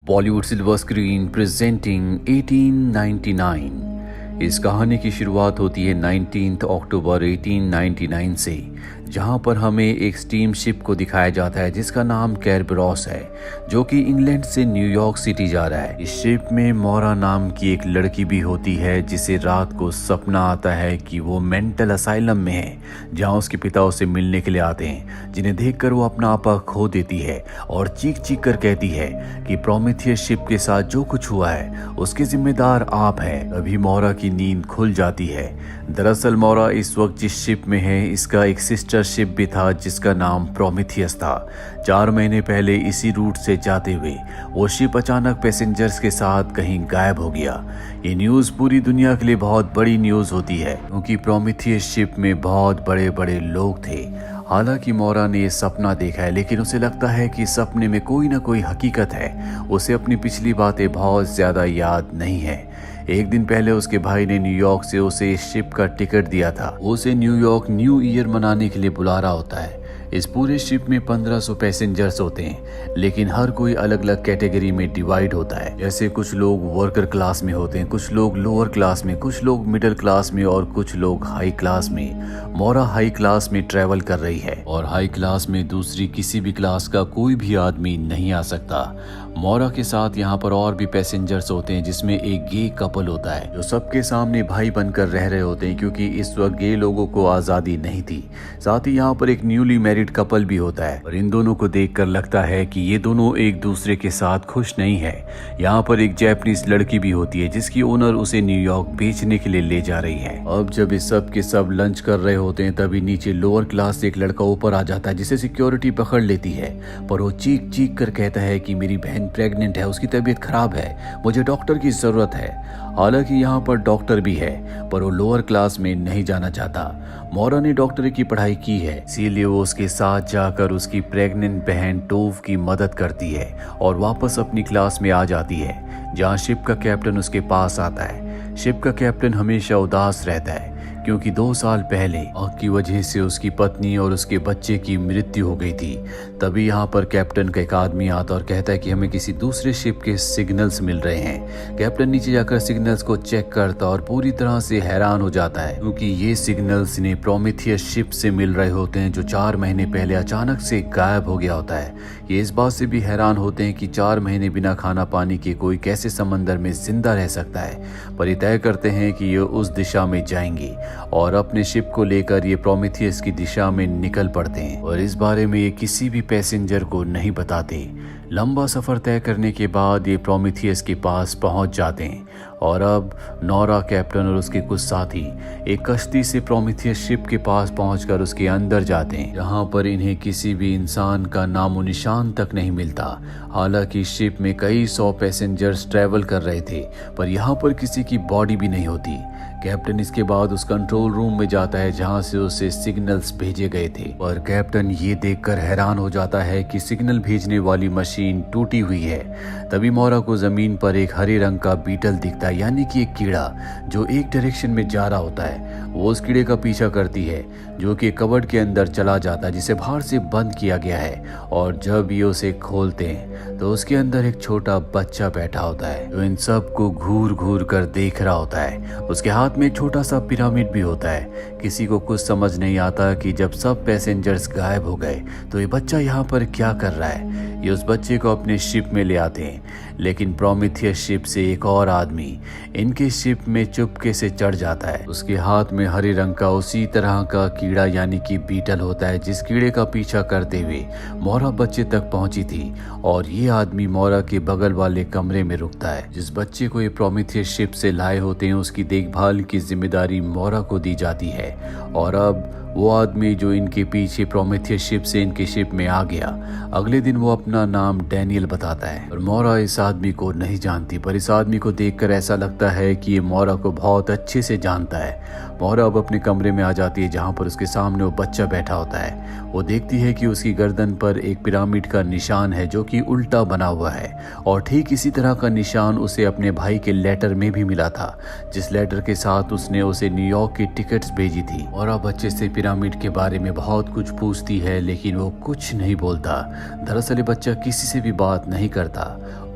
Bollywood silver screen presenting 1899। इस कहानी की शुरुआत होती है 19 अक्टूबर 1899 से, जहां पर हमें एक स्टीम शिप को दिखाया जाता है जिसका नाम कैरबरॉस है, जो कि इंग्लैंड से न्यूयॉर्क सिटी जा रहा है। इस शिप में मोरा नाम की एक लड़की भी होती है जिसे रात को सपना आता है कि वो मेंटल असाइलम में है, जहां उसके पिता उसे मिलने के लिए आते हैं, जिन्हें देखकर वो अपना आपा खो देती है और चीख चीख कर कहती है कि प्रोमेथियस शिप के साथ जो कुछ हुआ है उसके जिम्मेदार आप हैं। अभी मोरा की नींद खुल जाती है। दरअसल मोरा इस वक्त जिस शिप में है इसका एक सिस्टर शिप भी था जिसका नाम प्रोमेथियस था। 4 महीने पहले इसी रूट से जाते हुए वो शिप अचानक पैसेंजर्स के साथ कहीं गायब हो गया। ये न्यूज़ पूरी दुनिया के लिए बहुत बड़ी न्यूज़ होती है, क्योंकि प्रोमेथियस शिप में बहुत बड़े बड़े लोग थे। हालांकि मोरा ने ये सपना देखा है, लेकिन उसे लगता है कि सपने में कोई ना कोई हकीकत है। उसे अपनी पिछली बातें बहुत ज़्यादा याद नहीं है। एक दिन पहले उसके भाई ने न्यूयॉर्क से उसे इस शिप का टिकट दिया था। उसे न्यूयॉर्क न्यू ईयर मनाने के लिए बुला रहा होता है। इस पूरे शिप में 1500 पैसेंजर्स होते हैं, लेकिन हर कोई अलग अलग कैटेगरी में डिवाइड होता है। जैसे कुछ लोग वर्कर क्लास में होते हैं, कुछ लोग लोअर क्लास में, कुछ लोग मिडिल क्लास में और कुछ लोग हाई क्लास में। मोरा हाई क्लास में ट्रेवल कर रही है और हाई क्लास में दूसरी किसी भी क्लास का कोई भी आदमी नहीं आ सकता। मोरा के साथ यहाँ पर और भी पैसेंजर्स होते हैं, जिसमें एक गे कपल होता है जो सबके सामने भाई बनकर रह रहे होते हैं, क्योंकि इस वक्त गे लोगों को आज़ादी नहीं थी। साथ ही यहाँ पर एक न्यूली मैरिड कपल भी होता है और इन दोनों को देखकर लगता है कि ये दोनों एक दूसरे के साथ खुश नहीं है। यहाँ पर एक जैपनीज लड़की भी होती है जिसकी ओनर उसे न्यूयॉर्क बेचने के लिए ले जा रही है। अब जब इस सब के सब लंच कर रहे होते हैं, तभी नीचे लोअर क्लास से एक लड़का ऊपर आ जाता है जिसे सिक्योरिटी पकड़ लेती है, पर वो चीख चीख कर कहता है कि मेरी बहन प्रेग्नेंट है, उसकी तबीयत खराब है, मुझे डॉक्टर की जरूरत है। हालांकि यहाँ पर डॉक्टर भी है, पर वो लोअर क्लास में नहीं जाना चाहता। मोरा ने डॉक्टरी की पढ़ाई की है, इसीलिए वो उसके साथ जाकर उसकी प्रेग्नेंट बहन टोव की मदद करती है और वापस अपनी क्लास में आ जाती है, जहाँ शिप का कैप्टन उसके पास आता है। शिप का कैप्टन हमेशा उदास रहता है, क्योंकि 2 साल पहले आग की वजह से उसकी पत्नी और उसके बच्चे की मृत्यु हो गई थी। तभी यहाँ पर कैप्टन का एक आदमी आता और कहता है कि हमें किसी दूसरे शिप के सिग्नल्स मिल रहे हैं। कैप्टन नीचे जाकर सिग्नल्स को चेक करता और पूरी तरह से हैरान हो जाता है, क्योंकि ये सिग्नल्स इन्हें प्रोमेथियस शिप से मिल रहे होते हैं जो 4 महीने पहले अचानक से गायब हो गया होता है। ये इस बात से भी हैरान होते हैं कि 4 महीने बिना खाना पानी के कोई कैसे समंदर में जिंदा रह सकता है, पर ये तय करते हैं कि ये उस दिशा में जाएंगे और अपने शिप को लेकर ये प्रोमेथियस की दिशा में निकल पड़ते हैं और इस बारे में ये किसी भी पैसेंजर को नहीं बताते। लंबा सफर तय करने के बाद ये प्रोमेथियस के पास पहुंच जाते हैं और अब नोरा, कैप्टन और उसके कुछ साथी एक कश्ती से प्रोमेथियस शिप के पास पहुंचकर उसके अंदर जाते हैं, जहां पर इन्हें किसी भी इंसान का नामो निशान तक नहीं मिलता। हालांकि शिप में कई 100 पैसेंजर्स ट्रेवल कर रहे थे, पर यहाँ पर किसी की बॉडी भी नहीं होती। कैप्टन इसके बाद उस कंट्रोल रूम में जाता है जहां से उसे सिग्नल्स भेजे गए थे, पर कैप्टन ये देखकर हैरान हो जाता है कि सिग्नल भेजने वाली मशीन टूटी हुई है। तभी मोरा को जमीन पर एक हरे रंग का बीटल दिखता है, यानी कि एक कीड़ा जो एक डायरेक्शन में जा रहा होता है। वो उस कीड़े का पीछा करती है जो कि कबर्ड के अंदर चला जाता है, जिसे बाहर से बंद किया गया है। और जब ये उसे खोलते हैं तो उसके अंदर एक छोटा बच्चा बैठा होता है जो इन सब को घूर घूर कर देख रहा होता है। उसके हाथ में एक छोटा सा पिरामिड भी होता है। किसी को कुछ समझ नहीं आता कि जब सब पैसेंजर्स गायब हो गए तो ये बच्चा यहाँ पर क्या कर रहा है। ये उस बच्चे को अपने शिप में ले आते हैं, लेकिन प्रोमेथियस शिप से एक और आदमी इनके शिप में चुपके से चढ़ जाता है। उसके हाथ में हरे रंग का उसी तरह का कीड़ा यानी कि बीटल होता है, जिस कीड़े का पीछा करते हुए मोरा बच्चे तक पहुंची थी। और ये आदमी मोरा के बगल वाले कमरे में रुकता है। जिस बच्चे को ये प्रोमेथियस शिप से लाए होते हैं उसकी देखभाल की जिम्मेदारी मोरा को दी जाती है। और अब वो आदमी जो इनके पीछे प्रोमेथियस शिप से इनके शिप में आ गया, अगले दिन वो अपना नाम डैनियल बताता है। और मोरा इस आदमी को नहीं जानती, पर इस आदमी को देखकर ऐसा लगता है कि ये मोरा को बहुत अच्छे से जानता है। मोरा अब अपने कमरे में आ जाती है जहाँ पर उसके सामने वो बच्चा बैठा होता है। वो देखती है कि उसकी गर्दन पर एक पिरामिड का निशान है जो कि उल्टा बना हुआ है, और ठीक इसी तरह का निशान उसे अपने भाई के लेटर में भी मिला था, जिस लेटर के साथ उसने उसे न्यूयॉर्क की टिकट्स भेजी थी। मोरा बच्चे से पिरामिड के बारे में बहुत कुछ पूछती है, लेकिन वो कुछ नहीं बोलता। दरअसल ये बच्चा किसी से भी बात नहीं करता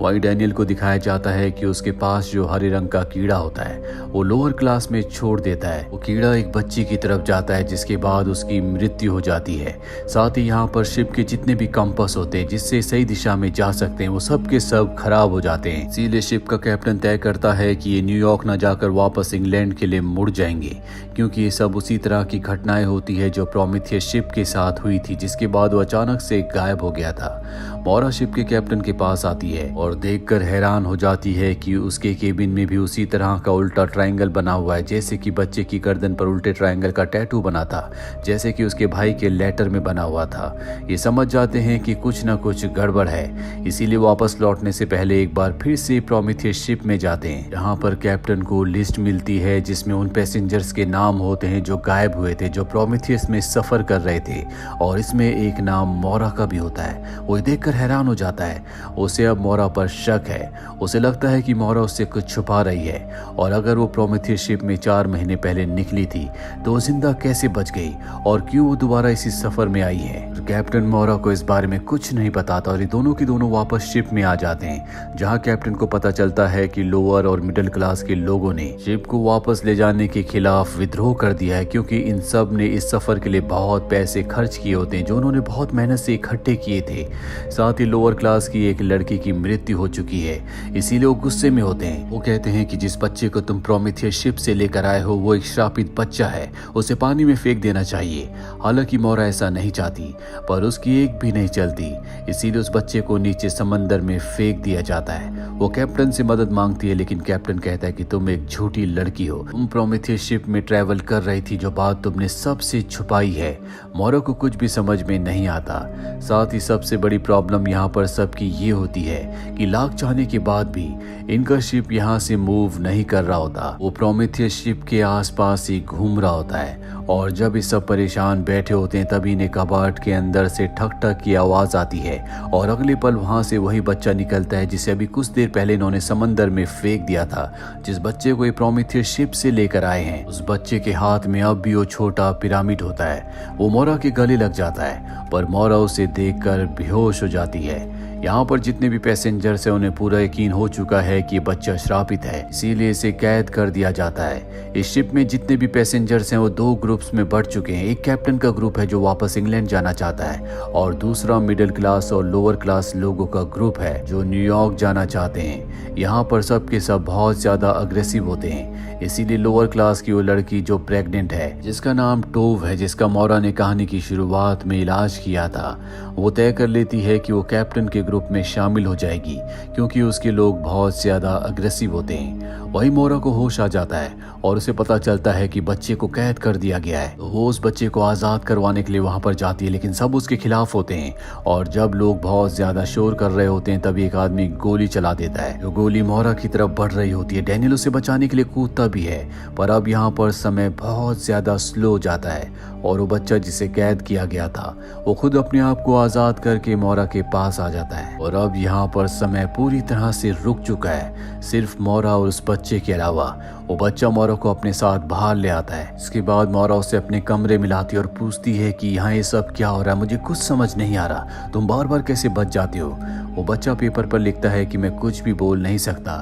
वहीं डैनियल को दिखाया जाता है कि उसके पास जो हरे रंग का कीड़ा होता है वो लोअर क्लास में छोड़ देता है। वो कीड़ा एक बच्ची की तरफ जाता है जिसके बाद उसकी मृत्यु हो जाती है। साथ ही यहाँ पर शिप के जितने भी कंपास होते हैं जिससे सही दिशा में जा सकते हैं वो सब के सब खराब हो जाते हैं। इसीलिए शिप का कैप्टन तय करता है कि ये न्यूयॉर्क न जाकर वापस इंग्लैंड के लिए मुड़ जाएंगे, क्योंकि ये सब उसी तरह की घटनाएं होती है जो प्रोमेथियस शिप के साथ हुई थी, जिसके बाद वो अचानक से गायब हो गया था। मोरा शिप के कैप्टन के पास आती है और देखकर हैरान हो जाती है कि उसके केबिन में भी उसी तरह का उल्टा ट्रायंगल बना हुआ है, जैसे कि बच्चे की गर्दन पर उल्टे ट्रायंगल का टैटू बना था, जैसे कि उसके भाई के लेटर में बना हुआ था। ये समझ जाते हैं कि कुछ न कुछ गड़बड़ है, इसीलिए वापस लौटने से पहले एक बार फिर से प्रोमेथियस शिप में जाते हैं। यहाँ पर कैप्टन को लिस्ट मिलती है जिसमें उन पैसेंजर्स के नाम होते हैं जो गायब हुए थे, जो प्रोमेथियस में सफर कर रहे थे, और इसमें एक नाम मोरा का भी होता है। वो देखकर हैरान हो जाता है। उसे अब मोरा पर शक है। उसे लगता है कि मोरा उससे कुछ छुपा रही है, और अगर वो प्रोमेथियस शिप में 4 महीने पहले निकली थी तो वो जिंदा कैसे बच गई और क्यों वो दोबारा इसी सफर में आई है। तो कैप्टन मोरा को इस बारे में कुछ नहीं बताता और ये दोनों की दोनों वापस शिप में आ जाते हैं, जहां कैप्टन को पता चलता है कि लोअर और मिडिल क्लास के लोगों ने शिप को वापस ले जाने के खिलाफ विद्रोह कर दिया है, क्योंकि इन सब ने इस सफर के लिए बहुत पैसे खर्च किए होते हैं जो उन्होंने बहुत मेहनत से इकट्ठे किए थे। साथ ही लोअर क्लास की एक लड़की की मृत्यु हो चुकी है, इसीलिए वो गुस्से में होते हैं। वो कहते हैं कि जिस बच्चे को तुम प्रोमेथियस शिप से लेकर आए हो वो एक श्रापित बच्चा है, उसे पानी में फेंक देना चाहिए। हालांकि मोरा ऐसा नहीं चाहती, पर उसकी एक भी नहीं चलती, इसीलिए उस बच्चे को नीचे समंदर में फेंक दिया जाता है। वो कैप्टन से मदद मांगती है, लेकिन कैप्टन कहता है कि तुम एक झूठी लड़की हो, तुम प्रोमेथियस शिप में ट्रैवल कर रही थी, जो बात तुमने सबसे छुपाई है। मोरा को कुछ भी समझ में नहीं आता। साथ ही सबसे बड़ी प्रॉब्लम यहाँ पर सबकी ये होती है कि लाख चाहने के बाद भी इनका शिप यहाँ से मूव नहीं कर रहा होता। वो प्रोमेथियस शिप के आसपास ही घूम रहा होता है, और जब ये सब परेशान बैठे होते हैं तभी इन्हें कबाट के अंदर से ठक ठक की आवाज आती है, और अगले पल वहां से वही बच्चा निकलता है जिसे अभी कुछ देर पहले इन्होंने समंदर में फेंक दिया था। जिस बच्चे को ये प्रोमेथियस शिप से लेकर आए हैं, उस बच्चे के हाथ में अब भी वो छोटा पिरामिड होता है। वो मोरा के गले लग जाता है, पर मोरा उसे देखकर बेहोश हो जाती है। यहाँ पर जितने भी पैसेंजर्स हैं उन्हें पूरा यकीन हो चुका है कि बच्चा श्रापित है, इसीलिए इसे कैद कर दिया जाता है। इस शिप में जितने भी पैसेंजर्स हैं वो 2 ग्रुप्स में बढ़ चुके हैं। एक कैप्टन का ग्रुप है जो वापस इंग्लैंड जाना चाहता है, और दूसरा मिडिल क्लास और लोअर क्लास लोगों का ग्रुप है जो न्यूयॉर्क जाना चाहते हैं। यहाँ पर सब के सब बहुत ज्यादा अग्रेसिव होते हैं, इसीलिए लोअर क्लास की वो लड़की जो प्रेग्नेंट है, जिसका नाम टोव है, जिसका मोरा ने कहानी की शुरुआत में इलाज किया था, वो तय कर लेती है कि वो कैप्टन के ग्रुप में शामिल हो जाएगी, क्योंकि उसके लोग बहुत ज्यादा अग्रेसिव होते हैं। वही मोरा को होश आ जाता है और उसे पता चलता है कि बच्चे को कैद कर दिया गया है। वो उस बच्चे को आजाद करवाने के लिए वहां पर जाती है, लेकिन सब उसके खिलाफ होते हैं, और जब लोग बहुत ज्यादा शोर कर रहे होते हैं तभी एक आदमी गोली चला देता है। जो गोली मोरा की तरफ बढ़ रही होती है। डैनियल उसे बचाने के लिए कूदता भी है, पर अब यहाँ पर समय बहुत ज्यादा स्लो हो जाता है, और वो बच्चा जिसे कैद किया गया था वो खुद अपने आप को आजाद करके मोरा के पास आ जाता है। और अब यहाँ पर समय पूरी तरह से रुक चुका है, सिर्फ मोरा और उस बच्चे के अलावा। वो बच्चा मोरा को अपने साथ बाहर ले आता है। इसके बाद मोरा उसे अपने कमरे में लाती है और पूछती है कि यहाँ ये सब क्या हो रहा है, मुझे कुछ समझ नहीं आ रहा, तुम बार बार कैसे बच जाती हो। वो बच्चा पेपर पर लिखता है कि मैं कुछ भी बोल नहीं सकता,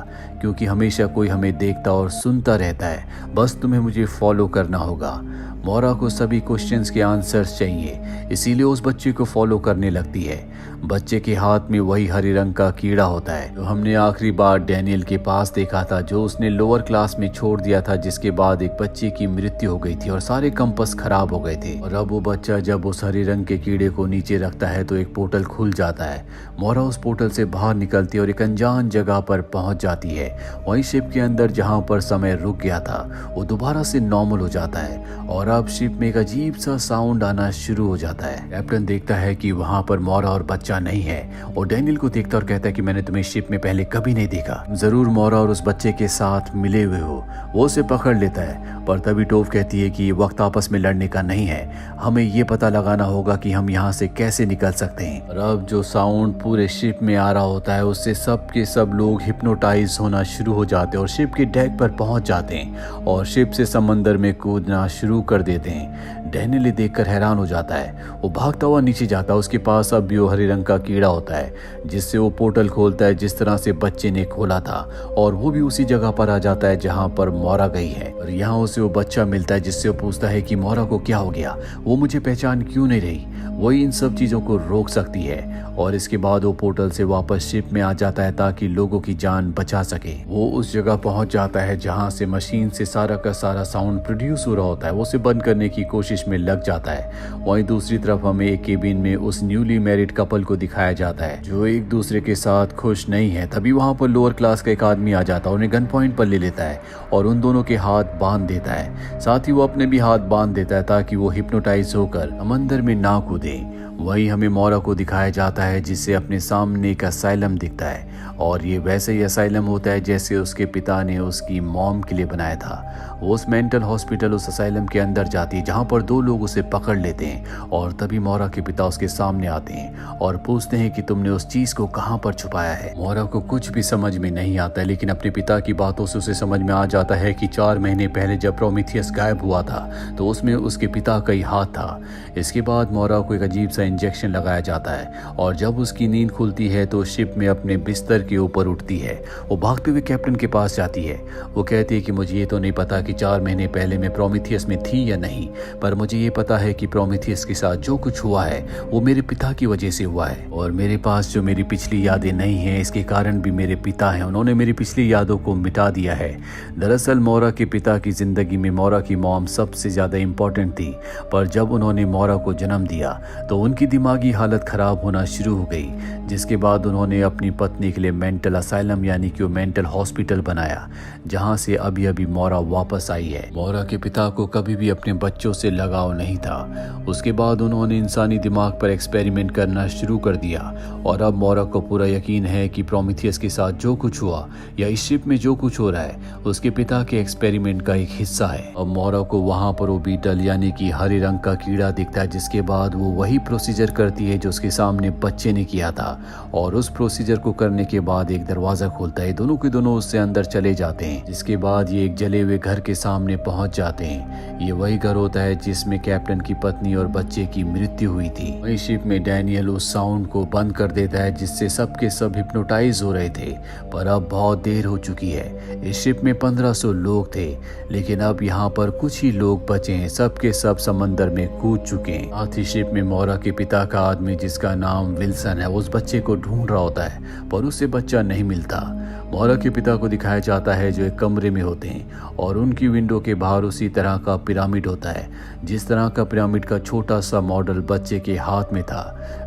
क्योंकि हमेशा कोई हमें देखता और सुनता रहता है, बस तुम्हें मुझे फॉलो करना होगा। मोरा को सभी क्वेश्चंस के आंसर्स चाहिए, इसीलिए उस बच्चे को फॉलो करने लगती है। बच्चे के हाथ में वही हरे रंग का कीड़ा होता है जो हमने आखिरी बार डैनियल के पास देखा था, जो उसने लोअर क्लास में छोड़ दिया था, जिसके बाद एक बच्चे की मृत्यु हो गई थी और सारे कंपास खराब हो गए थे। और अब वो बच्चा जब उस हरे रंग के कीड़े को नीचे रखता है तो एक पोर्टल खुल जाता है। मोरा उस पोर्टल से बाहर निकलती है और एक अनजान जगह पर पहुंच जाती है। वहीं शिप के अंदर जहां पर समय रुक गया था वो दोबारा से नॉर्मल हो जाता है, और अब शिप में एक अजीब सा साउंड आना शुरू हो जाता है। कैप्टन देखता है कि वहां पर मोरा और बच्चा नहीं है, और डैनियल को देखता और कहता है कि मैंने तुम्हें शिप में पहले कभी नहीं देखा, जरूर मोरा और उस बच्चे के साथ मिले हुए हो। वो उसे पकड़ लेता है, पर तभी टोव कहती है कि ये वक्त आपस में लड़ने का नहीं है, हमें ये पता लगाना होगा कि हम यहाँ से कैसे निकल सकते हैं। और अब जो साउंड पूरे शिप शिप में आ रहा होता है उससे सब के सब लोग हिप्नोटाइज होना शुरू हो जाते हैं और शिप के डेक पर पहुंच जाते हैं और शिप से समंदर में कूदना शुरू कर देते हैं। डैनियल देखकर हैरान हो जाता है। वो भागता हुआ नीचे जाता है। उसके पास अब भी वो हरे रंग का कीड़ा होता है जिससे वो पोर्टल खोलता है जिस तरह से बच्चे ने खोला था और वो भी उसी जगह पर आ जाता है जहाँ पर मोरा गई है। और यहाँ उसे वो बच्चा मिलता है जिससे वो पूछता है कि मोरा को क्या हो गया, वो मुझे पहचान क्यों नहीं रही, वही इन सब चीज़ों को रोक सकती है। और इसके बाद वो पोर्टल से वापस शिप में आ जाता है ताकि लोगों की जान बचा सके। वो उस जगह पहुंच जाता है जहां से मशीन से सारा का सारा साउंड प्रोड्यूस हो रहा होता है। वो उसे बंद करने की कोशिश में लग जाता है। वहीं दूसरी तरफ हमें एक केबिन में उस न्यूली मैरिड कपल को दिखाया जाता है जो एक दूसरे के साथ खुश नहीं है। तभी वहां पर लोअर क्लास का एक आदमी आ जाता है, उन्हें गन पॉइंट पर ले लेता है और उन दोनों के हाथ बांध देता है। साथ ही वो अपने भी हाथ बांध देता है ताकि वो हिप्नोटाइज होकर समंदर में ना कूदे। वहीं हमें मोरा को दिखाया जाता है जिससे अपने सामने एक असाइलम दिखता है और ये वैसे ही असाइलम होता है जैसे उसके पिता ने उसकी मॉम के लिए बनाया था। वो उस मेंटल हॉस्पिटल उस असाइलम के अंदर जाती है जहाँ पर दो लोग उसे पकड़ लेते हैं और तभी मोरा के पिता उसके सामने आते हैं और पूछते हैं कि तुमने उस चीज को कहाँ पर छुपाया है। मोरा को कुछ भी समझ में नहीं आता है लेकिन अपने पिता की बातों से उसे समझ में आ जाता है कि 4 महीने पहले जब प्रोमीथियस गायब हुआ था तो उसमें उसके पिता का ही हाथ था। इसके बाद मोरा को एक अजीब सा इंजेक्शन लगाया जाता है और जब उसकी नींद खुलती है तो शिप में अपने बिस्तर के ऊपर उठती है। वो भागते हुए कैप्टन के पास जाती है। वो कहती है कि मुझे ये तो नहीं पता कि 4 महीने पहले मैं प्रोमीथियस में थी या नहीं, पर मुझे ये पता है कि प्रोमीथियस के साथ जो कुछ हुआ है वो मेरे पिता की वजह से हुआ है और मेरे पास जो मेरी पिछली यादें नहीं हैं इसके कारण भी मेरे पिता हैं, उन्होंने मेरी पिछली यादों को मिटा दिया है। दरअसल मोरा के पिता की जिंदगी में मोरा की मॉम सबसे ज्यादा इम्पोर्टेंट थी, पर जब उन्होंने मोरा को जन्म दिया तो उनकी दिमागी हालत खराब होना शुरू हो गई, जिसके बाद उन्होंने अपनी पत्नी के लिए मेंटल असाइलम यानी कि मेंटल हॉस्पिटल बनाया जहां से अभी अभी मोरा वापस आई है। मोरा के पिता को कभी भी अपने बच्चों से लगाव नहीं था। उसके बाद उन्होंने इंसानी दिमाग पर एक्सपेरिमेंट करना शुरू कर दिया और अब मोरा को पूरा यकीन है कि प्रोमीथियस के साथ जो कुछ हुआ या इस शिप में जो कुछ हो रहा है उसके पिता के एक्सपेरिमेंट का एक हिस्सा है। अब मोरा को वहां पर वो बीटल यानी कि हरे रंग का कीड़ा दिखता है जिसके बाद वो वही प्रोसीजर करती है जो उसके सामने बच्चे ने किया था और उस प्रोसीजर को करने के बाद एक दरवाजा खोलता है। दोनों के दोनों उससे अंदर चले जाते हैं जिसके बाद ये एक जले हुए घर के सामने पहुंच जाते हैं। ये वही घर होता है जिसमें कैप्टन की पत्नी और बच्चे की मृत्यु हुई थी। वही शिप में डैनियल उस साउंड को बंद कर देता है जिससे सबके सब हिप्नोटाइज हो रहे थे, पर अब बहुत देर हो चुकी है। इस शिप में 1500 लोग थे लेकिन अब यहाँ पर कुछ ही लोग बचे हैं, सबके सब समंदर में कूद चुके हैं। साथ ही शिप में मोरा के पिता का आदमी जिसका नाम विल्सन है उस बच्चे को ढूंढ रहा होता है पर उससे बच्चा नहीं मिलता। मोरा के पिता को दिखाया जाता है जो एक कमरे में होते हैं और उनकी विंडो के बाहर उसी तरह का पिरामिड होता है जिस तरह का पिरामिड का छोटा सा मॉडल बच्चे के हाथ में था।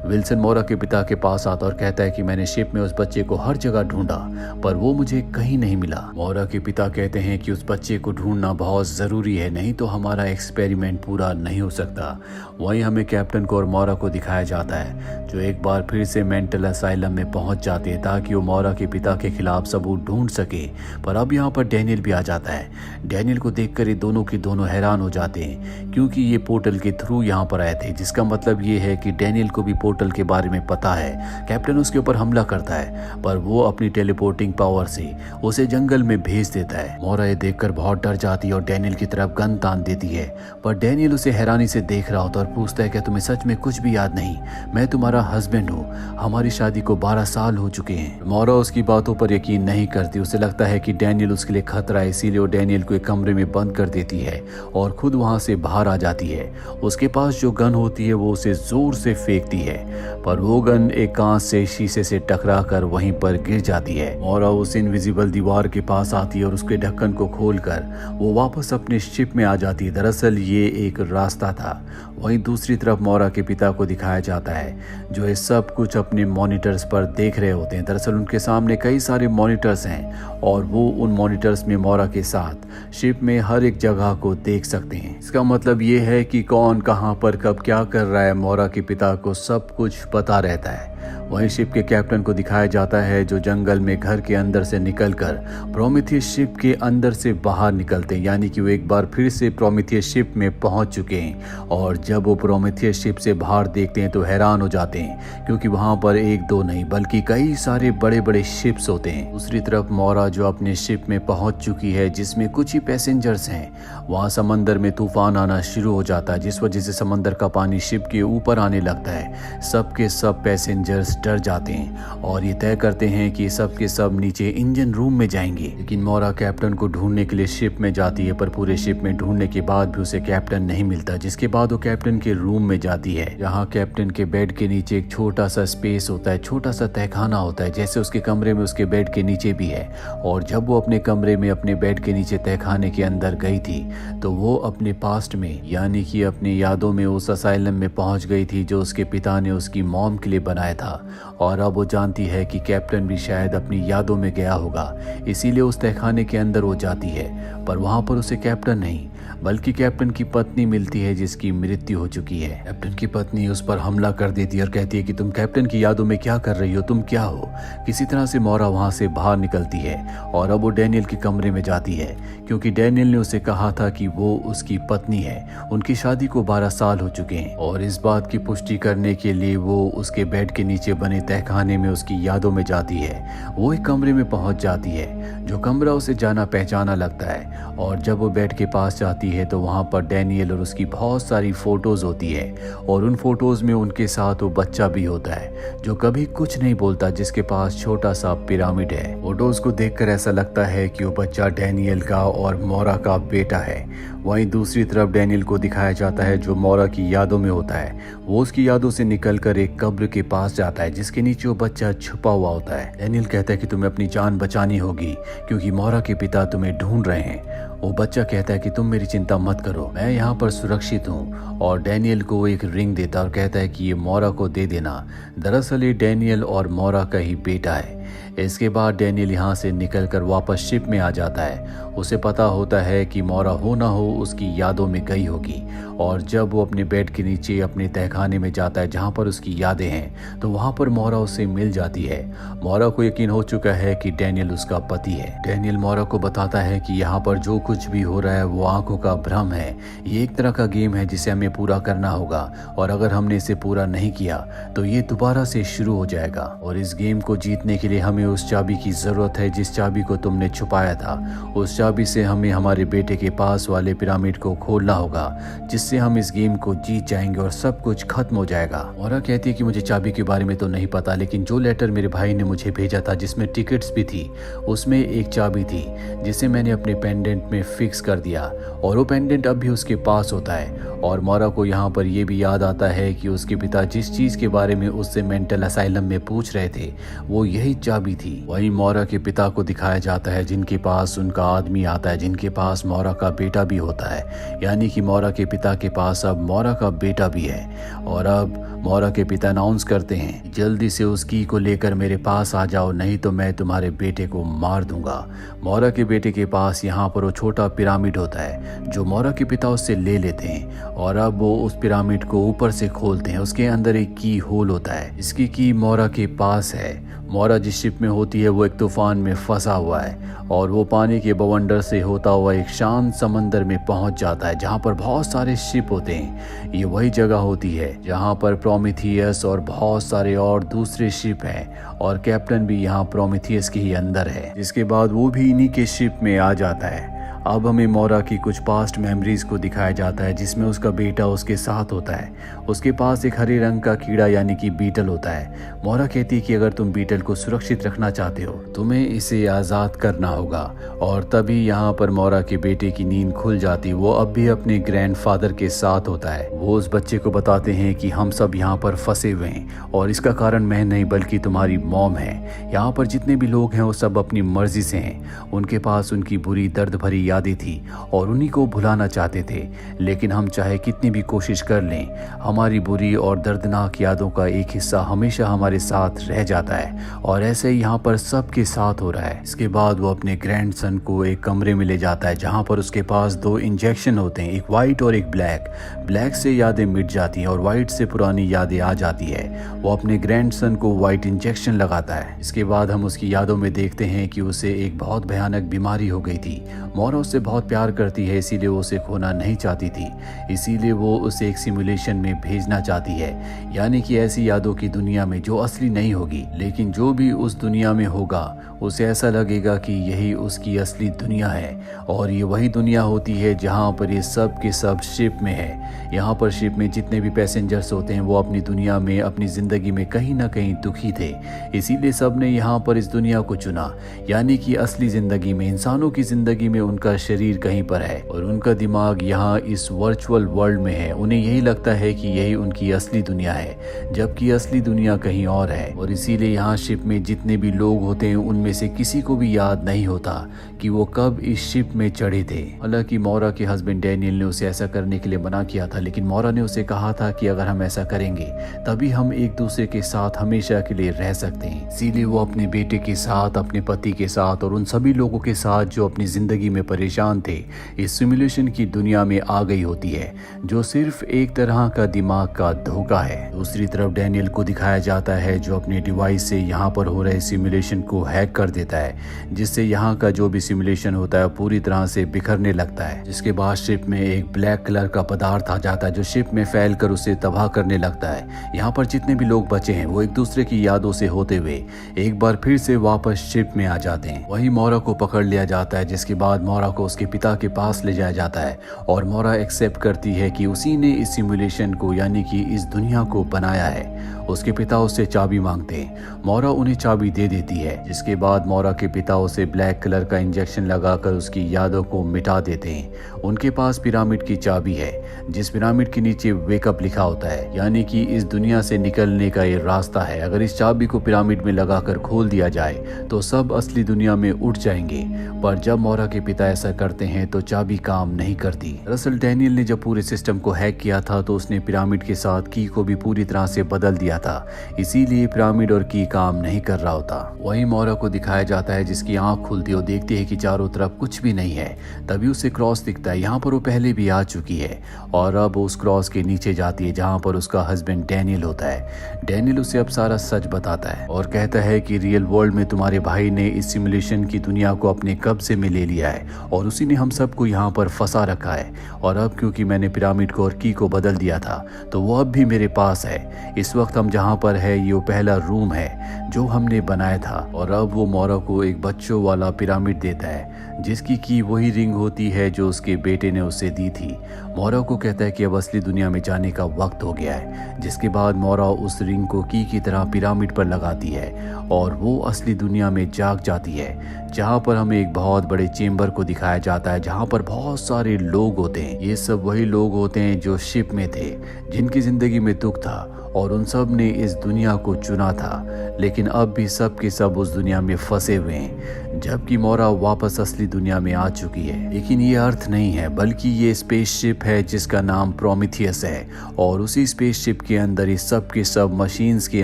विल्सन मोरा के पिता के पास आता और कहता है कि मैंने शिप में उस बच्चे को हर जगह ढूंढा पर वो मुझे कहीं नहीं मिला। मोरा के पिता कहते हैं कि उस बच्चे को ढूंढना बहुत जरूरी है, नहीं तो हमारा एक्सपेरिमेंट पूरा नहीं हो सकता। वहीं हमें कैप्टन को और मोरा को दिखाया जाता है जो एक बार फिर से मेंटल असाइलम में पहुंच जाते हैं ताकि वो मोरा के पिता के खिलाफ सबूत ढूंढ सके। पर अब यहाँ पर डैनियल भी आ जाता है। डैनियल को देखकर ये दोनों के दोनों हैरान हो जाते हैं क्योंकि ये पोर्टल के थ्रू यहाँ पर आए थे, जिसका मतलब ये है कि डैनियल को भी पोर्टल के बारे में पता है। कैप्टन उसके ऊपर हमला करता है पर वो अपनी टेलीपोर्टिंग पावर से उसे जंगल में भेज देता है। मोरा ये देखकर बहुत डर जाती है और डैनियल की तरफ गन तान देती है, पर डैनियल उसे हैरानी से देख रहा होता और पूछता है कि तुम्हें सच में कुछ भी याद नहीं? मैं तुम्हारा हस्बैंड हूँ, हमारी शादी को 12 साल हो चुके हैं। मोरा उसकी बातों पर यकीन नहीं करती। उसे लगता है कि डैनियल उसके लिए खतरा है, इसीलिए वो डैनियल को एक कमरे में बंद कर देती है और खुद वहां से बाहर आ जाती है। उसके पास जो गन होती है वो उसे जोर से फेंकती है पर वो गन एक कांच से शीशे से टकरा कर वहीं पर गिर जाती है। मोरा उस इनविजिबल दीवार के पास आती है और उसके ढक्कन को खोलकर वो वापस अपने शिप में आ जाती है। दरअसल ये एक रास्ता था। वहीं दूसरी तरफ मोरा के पिता को दिखाया जाता है जो ये सब कुछ अपने मॉनिटर्स पर देख रहे होते हैं। दरअसल उनके सामने कई सारे मॉनिटर्स हैं और वो उन मॉनिटर्स में मोरा के साथ शिप में हर एक जगह को देख सकते हैं। इसका मतलब ये है कि कौन कहां पर कब क्या कर रहा है मोरा के पिता को सब कुछ पता रहता है। वहीं शिप के कैप्टन को दिखाया जाता है जो जंगल में घर के अंदर से निकलकर प्रोमेथियस शिप के अंदर से बाहर निकलते हैं, यानी कि वो एक बार फिर से प्रोमेथियस शिप में पहुंच चुके हैं। और जब वो प्रोमेथियस शिप से बाहर देखते हैं तो हैरान हो जाते हैं, क्योंकि वहां पर एक दो नहीं बल्कि कई सारे बड़े बड़े शिप्स होते हैं। दूसरी तरफ मोरा जो अपने शिप में पहुंच चुकी है जिसमें कुछ ही पैसेंजर्स हैं, वहां समंदर में तूफान आना शुरू हो जाता है, जिस वजह से समंदर का पानी शिप के ऊपर आने लगता है। सबके सब पैसेंजर्स डर जाते हैं और ये तय करते हैं कि सब के सब नीचे इंजन रूम में जाएंगे। लेकिन मोरा कैप्टन को ढूंढने के लिए शिप में जाती है, पर पूरे शिप में ढूंढने के बाद भी उसे कैप्टन नहीं मिलता, जिसके बाद वो कैप्टन के रूम में जाती है, जहाँ कैप्टन के बेड के नीचे एक छोटा सा स्पेस होता है, छोटा सा तहखाना होता है, जैसे उसके कमरे में उसके बेड के नीचे भी है। और जब वो अपने कमरे में अपने बेड के नीचे तहखाने के अंदर गई थी तो वो अपने पास्ट में यानी कि अपनी यादों में उस असाइलम में पहुंच गई थी जो उसके पिता ने उसकी मॉम के लिए बनाया था। और अब वो जानती है कि कैप्टन भी शायद अपनी यादों में गया होगा, इसीलिए उस तहखाने के अंदर वो जाती है। पर वहां पर उसे कैप्टन नहीं बल्कि कैप्टन की पत्नी मिलती है जिसकी मृत्यु हो चुकी है। कैप्टन की पत्नी उस पर हमला कर देती है और कहती है कि तुम कैप्टन की यादों में क्या कर रही हो, तुम क्या हो। किसी तरह से मोरा वहां से बाहर निकलती है और अब वो डैनियल के कमरे में जाती है, क्योंकि डैनियल ने उसे कहा था कि वो उसकी पत्नी है। उनकी शादी को 12 साल हो चुके हैं और इस बात की पुष्टि करने के लिए वो उसके बेड के नीचे बने तहखाने में उसकी यादों में जाती है। वो एक कमरे में पहुंच जाती है जो कमरा उसे जाना पहचाना लगता है, और जब वो बेड के पास जाती है तो वहां पर डैनियल और उसकी बहुत सारी फोटोज होती है और उन फोटोज में उनके साथ वो बच्चा भी होता है जो कभी कुछ नहीं बोलता, जिसके पास छोटा सा पिरामिड है। फोटोज को देखकर ऐसा लगता है कि वो बच्चा डैनियल का और मोरा का बेटा है। वहीं दूसरी तरफ डैनियल को दिखाया जाता है जो मोरा की यादों में होता है। वो उसकी यादों से निकलकर एक कब्र के पास जाता है जिसके नीचे वो बच्चा छुपा हुआ होता है। डैनियल कहता है कि तुम्हें अपनी जान बचानी होगी क्योंकि मोरा के पिता तुम्हें ढूंढ रहे हैं। वो बच्चा कहता है कि तुम मेरी चिंता मत करो, मैं यहाँ पर सुरक्षित हूँ, और डैनियल को एक रिंग देता और कहता है कि ये मोरा को दे देना। दरअसल ये डैनियल और मोरा का ही बेटा है। इसके बाद डैनियल यहाँ से निकलकर वापस शिप में आ जाता है। उसे पता होता है कि मोरा हो ना हो उसकी यादों में गई होगी, और जब वो अपने बेड के नीचे अपने तहखाने में जाता है जहाँ पर उसकी यादें हैं तो वहाँ पर मोरा उससे मिल जाती है। मोरा को यकीन हो चुका है कि डैनियल उसका पति है। डैनियल मोरा को बताता है कि यहाँ पर जो कुछ भी हो रहा है वो आंखों का भ्रम है, ये एक तरह का गेम है जिसे हमें पूरा करना होगा, और अगर हमने इसे पूरा नहीं किया तो ये दोबारा से शुरू हो जाएगा, और इस गेम को जीतने के लिए हमें उस चाबी की जरूरत है जिस चाबी को तुमने छुपाया था। उस चाबी से हमें हमारे बेटे के पास वाले पिरामिड को खोलना होगा, जिससे हम इस गेम को जीत जाएंगे और सब कुछ खत्म हो जाएगा। मोरा कहती है कि मुझे चाबी के बारे में तो नहीं पता, लेकिन जो लेटर मेरे भाई ने मुझे भेजा था जिसमें टिकट्स भी थी, उसमें एक चाबी थी जिसे मैंने अपने पेंडेंट में फिक्स कर दिया, और वो पेंडेंट अब भी उसके पास होता है। और मोरा को यहाँ पर यह भी याद आता है कि उसके पिता जिस चीज के बारे में उससे मेंटल असाइलम में पूछ रहे थे वो यही चाबी थी। वहीं मोरा के पिता को दिखाया जाता है जिनके पास उनका आदमी आता है, जिनके पास मोरा का बेटा भी होता है, यानी कि मोरा के पिता के पास अब मोरा का बेटा भी है। और अब मोरा के पिता अनाउंस करते हैं, जल्दी से उस की को लेकर मेरे पास आ जाओ, नहीं तो मैं तुम्हारे बेटे को मार दूंगा। मोरा के बेटे के पास यहाँ पर वो छोटा पिरामिड होता है जो मोरा के पिता उससे ले लेते हैं, और अब वो उस पिरामिड को ऊपर से खोलते हैं। उसके अंदर एक की होल होता है, इसकी की मोरा के पास है। मोरा जिस शिप में होती है वो एक तूफान में फंसा हुआ है, और वो पानी के बवंडर से होता हुआ एक शांत समंदर में पहुंच जाता है जहां पर बहुत सारे शिप होते हैं। ये वही जगह होती है जहां पर प्रोमेथियस और बहुत सारे और दूसरे शिप हैं, और कैप्टन भी यहाँ प्रोमेथियस के ही अंदर है। इसके बाद वो भी इन्हीं के शिप में आ जाता है। अब हमें मोरा की कुछ पास्ट मेमोरीज को दिखाया जाता है जिसमें उसका बेटा उसके साथ होता है। उसके पास एक हरे रंग का कीड़ा यानी कि बीटल होता है। मोरा कहती है कि अगर तुम बीटल को सुरक्षित रखना चाहते हो तुम्हें इसे आज़ाद करना होगा, और तभी यहाँ पर मोरा के बेटे की नींद खुल जाती। वो अब भी अपने ग्रैंडफादर के साथ होता है। वो उस बच्चे को बताते हैं कि हम सब यहाँ पर फंसे हुए हैं और इसका कारण मैं नहीं बल्कि तुम्हारी मॉम है। यहाँ पर जितने भी लोग हैं वो सब अपनी मर्जी से हैं। उनके पास उनकी बुरी दर्द भरी यादें थी और उन्हीं को भुलाना चाहते थे। लेकिन हम चाहे कितनी भी कोशिश कर लें, हमारी बुरी और दर्दनाक यादों का एक हिस्सा हमेशा हमारे साथ रह जाता है और ऐसे ही यहाँ पर सबके साथ हो रहा है। इसके बाद वो अपने ग्रैंडसन को एक कमरे में ले जाता है जहाँ पर उसके पास 2 इंजेक्शन होते हैं, एक वाइट और एक ब्लैक। ब्लैक से यादें मिट जाती हैं और वाइट से पुरानी यादें आ जाती है। वो अपने ग्रैंडसन को वाइट इंजेक्शन लगाता है। इसके बाद हम उसकी यादों में देखते हैं कि उसे एक बहुत भयानक बीमारी हो गई थी। मोरा उससे बहुत प्यार करती है, इसीलिए वो उसे खोना नहीं चाहती थी। इसीलिए वो उसे एक सिमुलेशन में भेजना चाहती है, यानी कि ऐसी यादों की दुनिया में जो असली नहीं होगी, लेकिन जो भी उस दुनिया में होगा उसे ऐसा लगेगा कि यही उसकी असली दुनिया है। और ये वही दुनिया होती है जहाँ पर ये सब के सब शिप में है। यहाँ पर शिप में जितने भी पैसेंजर्स होते हैं वो अपनी दुनिया में, अपनी ज़िंदगी में कहीं ना कहीं दुखी थे, इसीलिए सब ने यहाँ पर इस दुनिया को चुना। यानी कि असली ज़िंदगी में, इंसानों की ज़िंदगी में उनका शरीर कहीं पर है और उनका दिमाग यहाँ इस वर्चुअल वर्ल्ड में है। उन्हें यही लगता है कि यही उनकी असली दुनिया है, जबकि असली दुनिया कहीं और है। और इसीलिए यहाँ शिप में जितने भी लोग होते हैं उनमें से किसी को भी याद नहीं होता कि वो कब इस शिप में चढ़े थे। हालांकि मोरा के हस्बैंड डैनियल ने उसे ऐसा करने के लिए मना किया था, लेकिन मोरा ने उसे कहा था कि अगर हम ऐसा करेंगे तभी हम एक दूसरे के साथ हमेशा के लिए रह सकते हैं। इसीलिए वो अपने बेटे के साथ, अपने पति के साथ और उन सभी लोगों के साथ जो अपनी जिंदगी में परेशान थे, इस सिमुलेशन की दुनिया में आ गई होती है, जो सिर्फ एक तरह का दिमाग का धोखा है। दूसरी तरफ डैनियल को दिखाया जाता है जो अपने डिवाइस से यहाँ पर हो रहे सिमुलेशन को हैक कर देता है, जिससे यहाँ का जो भी सिमुलेशन होता है पूरी तरह से बिखरने लगता है। जिसके बाद शिप में एक ब्लैक कलर का पदार्थ आ जाता है जो शिप में फैलकर उसे तबाह करने लगता है। यहाँ पर जितने भी लोग बचे हैं वो एक दूसरे की यादों से होते हुए एक बार फिर से वापस शिप में आ जाते हैं। वहीं मोरा को पकड़ लिया जाता है, जिसके बाद मोरा को उसके पिता के पास ले जाया जाता है और मोरा एक्सेप्ट करती है कि उसी ने इस सिमुलेशन को, यानी कि इस दुनिया को बनाया है। उसके पिता उससे चाबी मांगते हैं, मोरा उन्हें चाबी दे देती है। जिसके बाद मोरा के पिता उसे ब्लैक कलर का इंजेक्शन लगाकर उसकी यादों को मिटा देते हैं। उनके पास पिरामिड की चाबी है, जिस पिरामिड के नीचे वेकअप लिखा होता है, यानी कि इस दुनिया से निकलने का ये रास्ता है। अगर इस चाबी को पिरामिड में लगाकर खोल दिया जाए तो सब असली दुनिया में उठ जाएंगे। पर जब मोरा के पिता ऐसा करते हैं तो चाबी काम नहीं करती। दरअसल डैनियल ने जब पूरे सिस्टम को हैक किया था तो उसने पिरामिड के साथ की को भी पूरी तरह से बदल दिया था, इसीलिए पिरामिड और की काम नहीं कर रहा होता। वहीं मोरा को दिखाया जाता है जिसकी आंख खुलती है और देखती है कि चारों तरफ कुछ भी नहीं है। तभी उसे क्रॉस दिखता है, यहाँ पर वो पहले भी आ चुकी है और अब उस क्रॉस के नीचे जाती है जहाँ पर उसका हस्बैंड डैनियल होता है। डैनियल उसे अब सारा सच बताता है और कहता है कि रियल वर्ल्ड में तुम्हारे भाई ने इस सिमुलेशन की दुनिया को अपने कब्जे में ले लिया है और उसी ने हम सबको यहाँ पर फंसा रखा है। और अब क्योंकि मैंने पिरामिड को और की को बदल दिया था तो वो अब भी मेरे पास है। इस वक्त हम जहाँ पर है ये वो पहला रूम है जो हमने बनाया था। और अब वो मोरा को एक बच्चों वाला पिरामिड देता है जिसकी की वही रिंग होती है जो उसके बेटे ने उसे दी थी। मोरा को कहता है कि अब असली दुनिया में जाने का वक्त हो गया है। जिसके बाद मोरा उस रिंग को की तरह पिरामिड पर लगाती है और वो असली दुनिया में जाग जाती है, जहाँ पर हमें एक बहुत बड़े चेम्बर को दिखाया जाता है जहाँ पर बहुत सारे लोग होते हैं। ये सब वही लोग होते हैं जो शिप में थे, जिनकी जिंदगी में दुख था और उन सब ने इस दुनिया को चुना था, लेकिन अब भी सब के सब उस दुनिया में फंसे हुए हैं, जबकि मोरा वापस असली दुनिया में आ चुकी है। लेकिन ये अर्थ नहीं है, बल्कि ये स्पेसशिप है जिसका नाम प्रोमीथियस है और उसी स्पेसशिप के अंदर ये सब के सब मशीन्स के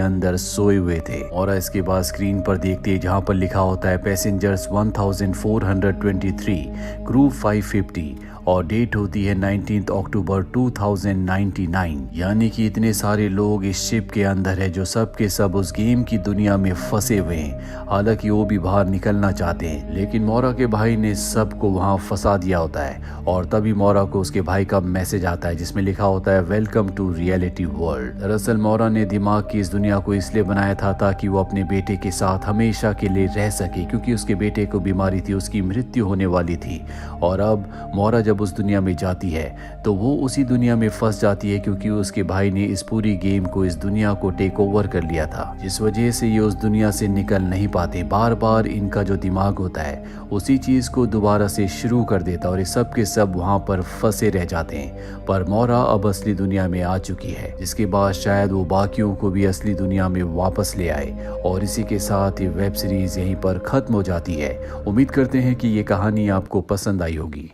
अंदर सोए हुए थे। और इसके बाद स्क्रीन पर देखते हैं जहाँ पर लिखा होता है पैसेंजर्स 1423, क्रू 550 और डेट होती है 19 अक्टूबर 2099। यानी कि इतने सारे लोग इस शिप के अंदर है जो सब के सब उस गेम की दुनिया में फंसे हुए हैं। हालांकि वो भी बाहर निकलना चाहते हैं, लेकिन मोरा के भाई ने सबको वहां फंसा दिया होता है। और तभी मोरा को उसके भाई का मैसेज आता है जिसमें लिखा होता है वेलकम टू रियलिटी वर्ल्ड। दरअसल मोरा ने दिमाग की इस दुनिया को इसलिए बनाया था ताकि वो अपने बेटे के साथ हमेशा के लिए रह सके, क्योंकि उसके बेटे को बीमारी थी, उसकी मृत्यु होने वाली थी। और अब मोरा जब जब उस दुनिया में जाती है तो वो उसी दुनिया में फंस जाती है, क्योंकि उसके भाई ने इस पूरी गेम को, इस दुनिया को टेक ओवर कर लिया था, जिस वजह से ये उस दुनिया से निकल नहीं पाते। बार बार इनका जो दिमाग होता है उसी चीज को दोबारा से शुरू कर देता और ये सब के सब वहां पर फंसे रह जाते हैं। पर मोरा अब असली दुनिया में आ चुकी है, जिसके बाद शायद वो बाकियों को भी असली दुनिया में वापस ले आए। और इसी के साथ ये वेब सीरीज यहीं पर खत्म हो जाती है। उम्मीद करते हैं कि ये कहानी आपको पसंद आई होगी।